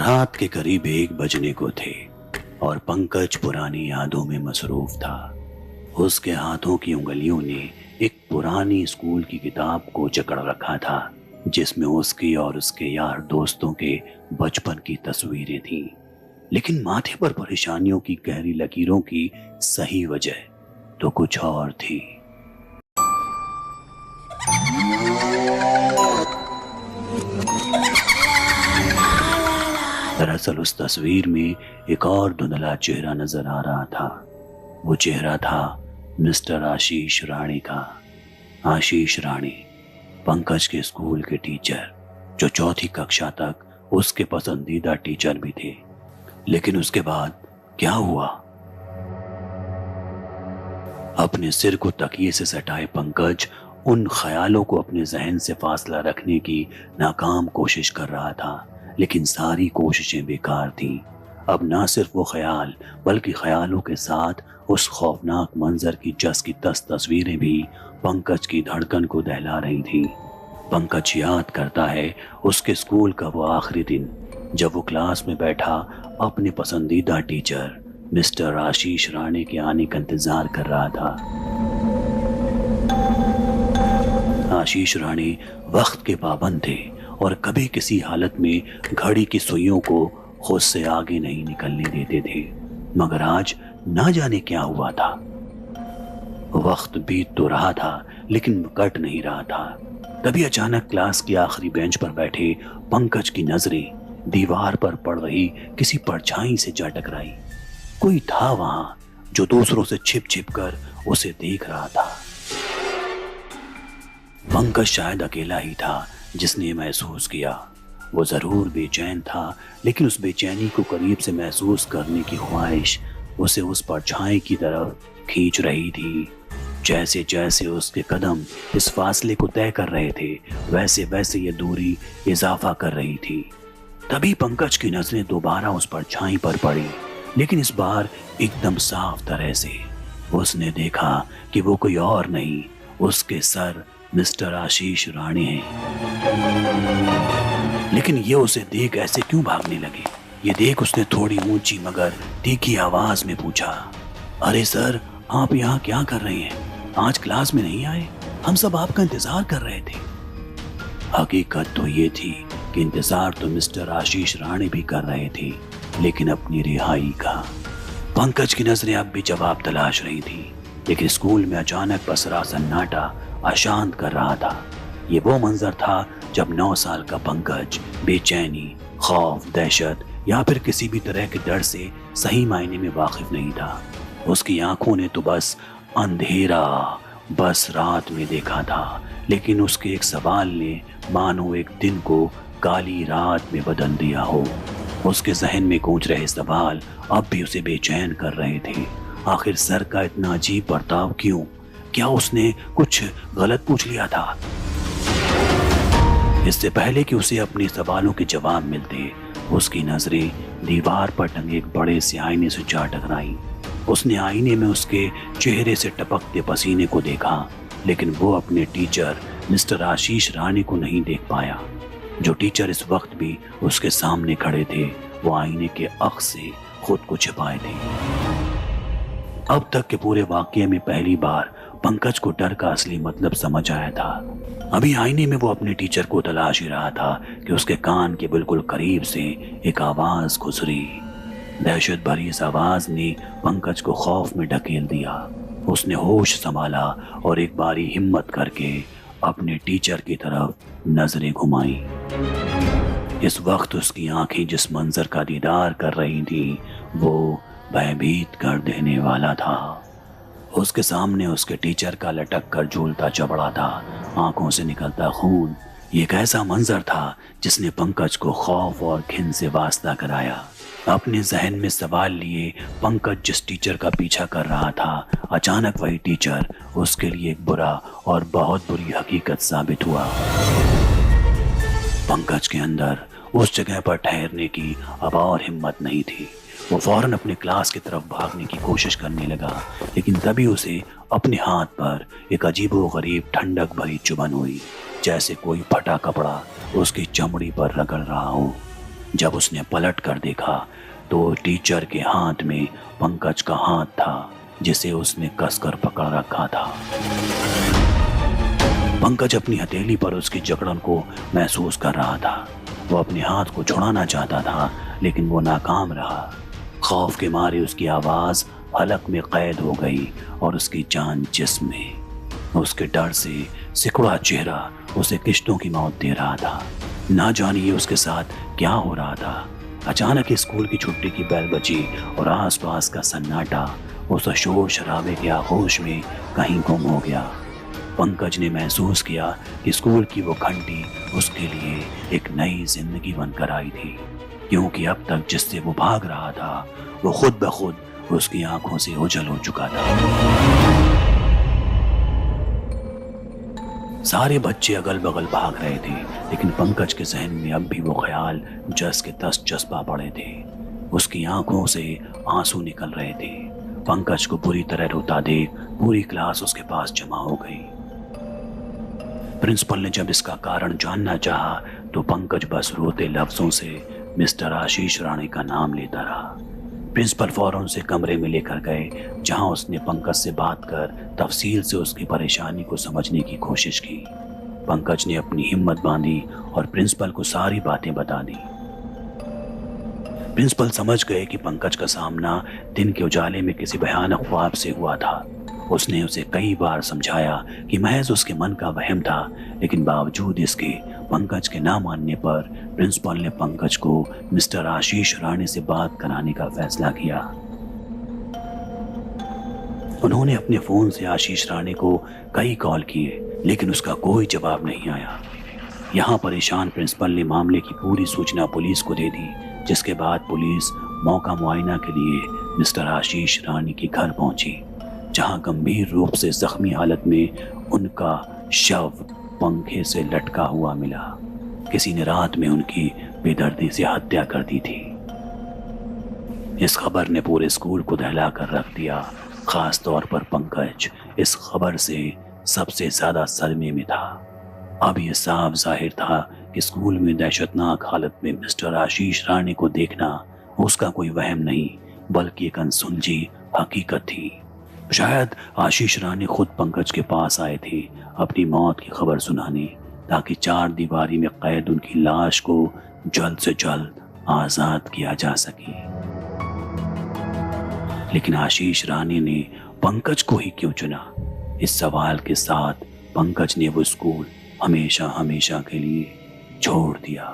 रात के करीब 1 बजने को थे और पंकज पुरानी यादों में मसरूफ था। उसके हाथों की उंगलियों ने एक पुरानी स्कूल की किताब को जकड़ रखा था, जिसमें उसकी और उसके यार दोस्तों के बचपन की तस्वीरें थीं। लेकिन माथे पर परेशानियों की गहरी लकीरों की सही वजह तो कुछ और थी। दरअसल उस तस्वीर में एक और धुंधला चेहरा नजर आ रहा था। वो चेहरा था मिस्टर आशीष राणे का। आशीष राणे, पंकज के स्कूल के टीचर, जो 4th कक्षा तक उसके पसंदीदा टीचर भी थे। लेकिन उसके बाद क्या हुआ? अपने सिर को तकिए से सटाए पंकज उन ख्यालों को अपने जहन से फासला रखने की नाकाम कोशिश कर रहा था, लेकिन सारी कोशिशें बेकार थीं। अब ना सिर्फ वो ख्याल बल्कि ख्यालों के साथ उस खौफनाक मंजर की जस की तस तस्वीरें भी पंकज की धड़कन को दहला रही थीं। पंकज याद करता है उसके स्कूल का वो आखिरी दिन, जब वो क्लास में बैठा अपने पसंदीदा टीचर मिस्टर आशीष राणे के आने का इंतजार कर रहा था। आशीष राणे वक्त के पाबंद थे और कभी किसी हालत में घड़ी की सुइयों को खुद से आगे नहीं निकलने देते थे। मगर आज ना जाने क्या हुआ था। वक्त बीत तो रहा था लेकिन कट नहीं रहा था। तभी अचानक क्लास की आखिरी बेंच पर बैठे पंकज की नजरें दीवार पर पड़ रही किसी परछाई से जा टकराई। कोई था वहां जो दूसरों से छिप छिप कर उसे देख रहा था। पंकज शायद अकेला ही था जिसने महसूस किया। वो जरूर बेचैन था, लेकिन उस बेचैनी को करीब से महसूस करने की ख्वाहिश उसे उस परछाई की तरफ खींच रही थी। जैसे जैसे उसके कदम इस फासले को तय कर रहे थे, वैसे वैसे ये दूरी इजाफा कर रही थी। तभी पंकज की नजरें दोबारा उस परछाई पर पड़ी, लेकिन इस बार एकदम साफ तरह से। उसने देखा कि वो कोई और नहीं, उसके सर मिस्टर आशीष राणे हैं। लेकिन ये उसे देख ऐसे क्यों भागने लगे? ये देख उसने थोड़ी ऊंची मगर तीखी आवाज में पूछा, अरे सर, आप यहाँ क्या कर रहे हैं? आज क्लास में नहीं आए? हम सब आपका इंतजार कर रहे थे। हकीकत तो ये थी कि इंतजार तो मिस्टर आशीष राणे भी कर रहे थे, लेकिन अपनी रिहाई का। पंकज की नजरें अब भी जवाब तलाश रही थी, लेकिन स्कूल में अचानक पसरा सन्नाटा अशांत कर रहा था। ये वो मंजर था जब 9 साल का पंकज बेचैनी, खौफ, दहशत या फिर किसी भी तरह के डर से सही मायने में वाकिफ नहीं था। उसकी आंखों ने तो बस अंधेरा, बस रात में देखा था, लेकिन उसके एक सवाल ने मानो एक दिन को काली रात में बदल दिया हो। उसके जहन में गूंज रहे सवाल अब भी उसे बेचैन कर रहे थे। आखिर सर का इतना अजीब बर्ताव क्यों? क्या उसने कुछ गलत पूछ लिया था? इससे पहले कि उसे अपने सवालों के जवाब मिलते, उसकी नजरें दीवार पर टंगे एक बड़े से आईने से जा टकराई। उसने आईने में उसके चेहरे से टपकते पसीने को देखा, लेकिन वो अपने टीचर मिस्टर आशीष राणे को नहीं देख पाया। जो टीचर इस वक्त भी उसके सामने खड़े थे, वो आईने के अक्स से खुद को छिपाए थे। अब तक के पूरे वाकये में पहली बार पंकज को डर का असली मतलब समझ आया था। अभी आईने में वो अपने टीचर को तलाश ही रहा था कि उसके कान के बिल्कुल करीब से एक आवाज गुजरी। दहशत भरी इस आवाज ने पंकज को खौफ में ढकेल दिया। उसने होश संभाला और एक बारी हिम्मत करके अपने टीचर की तरफ नजरें घुमाई। इस वक्त उसकी आंखें जिस मंजर का दीदार कर रही थी, वो भयभीत कर देने वाला था। उसके सामने उसके टीचर का लटक कर झूलता चबड़ा था, आंखों से निकलता खून। ये एक ऐसा मंजर था जिसने पंकज को खौफ और घिन से वास्ता कराया। अपने जहन में सवाल लिए पंकज जिस टीचर का पीछा कर रहा था, अचानक वही टीचर उसके लिए एक बुरा और बहुत बुरी हकीकत साबित हुआ। पंकज के अंदर उस जगह पर ठहरने की अब और हिम्मत नहीं थी। वो फौरन अपने क्लास की तरफ भागने की कोशिश करने लगा, लेकिन तभी उसे अपने हाथ पर एक अजीबोगरीब ठंडक भरी चुभन हुई, जैसे कोई फटा कपड़ा उसकी चमड़ी पर रगड़ रहा हो। जब उसने पलट कर देखा तो टीचर के हाथ में पंकज का हाथ था जिसे उसने कसकर पकड़ रखा था। पंकज अपनी हथेली पर उसकी जकड़न को महसूस कर रहा था। वो अपने हाथ को छुड़ाना चाहता था लेकिन वो नाकाम रहा। खौफ के मारे उसकी आवाज हलक में कैद हो गई और उसकी जान जिस्म में। उसके डर से सिकुड़ा चेहरा उसे किश्तों की मौत दे रहा था। ना जानिए उसके साथ क्या हो रहा था। अचानक स्कूल की छुट्टी की बेल बजी और आसपास का सन्नाटा उस शोर शराबे के आगोश में कहीं गुम हो गया। पंकज ने महसूस किया कि स्कूल की वो घंटी उसके लिए एक नई जिंदगी बनकर आई थी, क्योंकि अब तक जिससे वो भाग रहा था वो खुद ब खुद उसकी आंखों से ओझल हो चुका था। सारे बच्चे अगल बगल भाग रहे थे, लेकिन पंकज के जहन में अब भी वो ख्याल जस के तस चस्पा पड़े थे। उसकी आंखों से आंसू निकल रहे थे। पंकज को बुरी तरह रोता देख पूरी क्लास उसके पास जमा हो गई। प्रिंसिपल ने जब इसका कारण जानना चाहा तो पंकज बस रोते लफ्जों से मिस्टर आशीष राणे का नाम लेता रहा। प्रिंसिपल फौरन से कमरे में लेकर गए, जहां उसने पंकज से बात कर तफसील से उसकी परेशानी को समझने की कोशिश की। पंकज ने अपनी हिम्मत बांधी और प्रिंसिपल को सारी बातें बता दी। प्रिंसिपल समझ गए कि पंकज का सामना दिन के उजाले में किसी भयानक ख्वाब से हुआ था। उसने उसे कई बार समझाया कि महज उसके मन का वहम था, लेकिन बावजूद इसके पंकज के ना मानने पर प्रिंसिपल ने पंकज को मिस्टर आशीष राणे से बात कराने का फैसला किया। उन्होंने अपने फोन से आशीष राणे को कई कॉल किए, लेकिन उसका कोई जवाब नहीं आया। यहाँ परेशान प्रिंसिपल ने मामले की पूरी सूचना पुलिस को दे दी, जिसके बाद पुलिस मौका मुआयना के लिए मिस्टर आशीष राणे के घर पहुंची, जहां गंभीर रूप से जख्मी हालत में उनका शव पंखे से लटका हुआ मिला। किसी ने रात में उनकी बेदर्दी से हत्या कर दी थी। इस खबर ने पूरे स्कूल को दहला कर रख दिया। खास तौर पर पंकज इस खबर से सबसे ज्यादा सदमे में था। अब यह साफ जाहिर था कि स्कूल में दहशतनाक हालत में मिस्टर आशीष राणे को देखना उसका कोई वहम नहीं, बल्कि एक अनसुलझी हकीकत थी। शायद आशीष राणे खुद पंकज के पास आए थे अपनी मौत की खबर सुनाने, ताकि चार दीवारी में कैद उनकी लाश को जल्द से जल्द आजाद किया जा सके। लेकिन आशीष राणे ने पंकज को ही क्यों चुना? इस सवाल के साथ पंकज ने वो स्कूल हमेशा हमेशा के लिए छोड़ दिया।